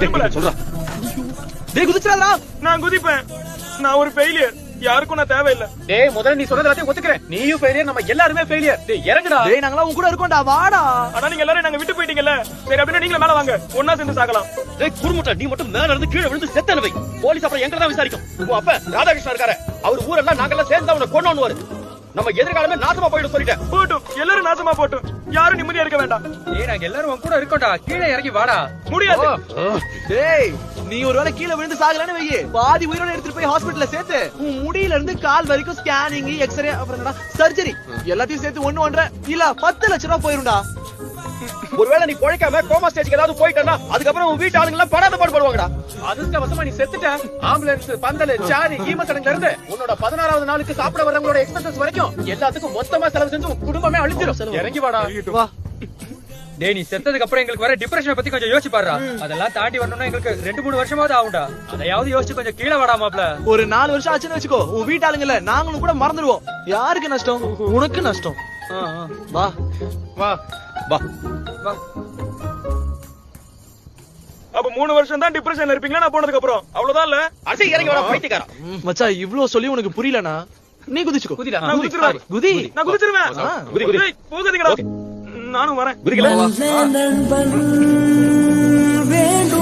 விரும்பல. சொல்றா. டேய் குதிச்சறாடா. நான் குதிப்பேன். நான் ஒரு ஃபெயிலியர். யாருக்கும் நான் தேவையில்லை. டேய் முதல்ல நீ சொல்றது எல்லாத்தையும் ஒத்துக்கிறேன். நீயும் ஃபெயிலியர், நம்ம எல்லாருமே ஃபெயிலியர். டேய் இறங்குடா. டேய் நாங்கலாம் உன் கூட இருக்கோம்டா, வாடா. ஆனா நீங்க எல்லாரும் நாங்க விட்டு போயிட்டீங்கல்ல. சரி அப்படின்னா நீங்க மேல வாங்க, ஒண்ணா சேர்ந்து சாகலாம். டேய் குருமுட்டா, நீ மட்டும் மேல இருந்து கீழே விழுந்து செத்தன வை. போலீஸ் அப்புறம் எங்களை தான் விசாரிக்கும். உன் அப்ப ராதாகிருஷ்ணன் இருக்காரு, அவர் ஊரெல்லாம் நாங்கெல்லாம் சேர்ந்து அவனை கொன்னோன்னு. நம்ம எதிர்காலமே நாசமா போயிடும் சொல்லிட்டேன். போட்டும், எல்லாரும் நாசமா போட்டும், யாரும் நிம்மதியா இருக்க வேண்டாம். டேய் நாங்க எல்லாரும் உன் கூட இருக்கோம்டா, கீழே இறங்கி வாடா. முடியாது. டேய் நீ ஒருவேளை கீழே விழுந்து சாகலன்னு வையே, பாதி உயிரோட எடுத்துட்டு போய் ஹாஸ்பிடல்ல சேர்த்து உன் முடியில இருந்து கால் வரைக்கும் ஸ்கேனிங், எக்ஸ்ரே, அப்புறம் சர்ஜரி எல்லாத்தையும் சேர்த்து 1.5 இல்ல 10 லட்சம் ரூபாய் போயிரும்டா. ஒருவேளை நீ பொழைக்காம கோமா ஸ்டேஜ்க்கு ஏதாவது போயிட்டா அதுக்கப்புறம் உன் வீட்டு ஆளுங்க எல்லாம் படாத பாடுபடுவாங்கடா. அதிர்ஷ்டவசமா நீ செத்துட்ட. ஆம்புலன்ஸ், பந்தல், சாரி, ஈமத்தடங்குல இருந்து உன்னோட 16வது நாளுக்கு சாப்பிட வரவங்களோட எக்ஸ்பென்சஸ் வரைக்கும் எல்லாத்துக்கும் மொத்தமா செலவு செஞ்சு உன் குடும்பமே அழிச்சிடும். இறங்கி வாடா. வா. டேய் நீ செத்ததுக்கு அப்புறம் எங்களுக்கு வர டிப்ரெஷனை பத்தி கொஞ்சம் யோசிச்சு பாருடா. அதெல்லாம் தாண்டி வரணும்னா எங்களுக்கு 2-3 வருஷமாவது ஆகும்டா. அதையாவது யோசிச்சு கொஞ்சம் கீழே வாடா மாப்ள. ஒரு 4 வருஷம் ஆச்சுன்னு வச்சுக்கோ, உன் வீட்டாளுங்கல நாங்களும் கூட மறந்துடுவோம். யாருக்கு நஷ்டம்? உனக்கு நஷ்டம். வா வா வா வா. அப்ப 3 வருஷம் தான் டிப்ரெஷன்ல இருப்பீங்களா நான் போனதுக்கு அப்புறம்? அவ்வளவுதான் இல்ல. அசி இறங்கி வாடா பைத்தியக்காரா. மச்சான் இவ்ளோ சொல்லி உனக்கு புரியலனா நீ குதிச்சுக்கோ. குதிடா. நான் குதிச்சிருவேன். குதி. நான் குதிச்சிருவேன். குதி குதி. ஏய், போகாதீங்கடா. நானும் வரேன். குதிக்கல. நண்பன் வேண்டும்.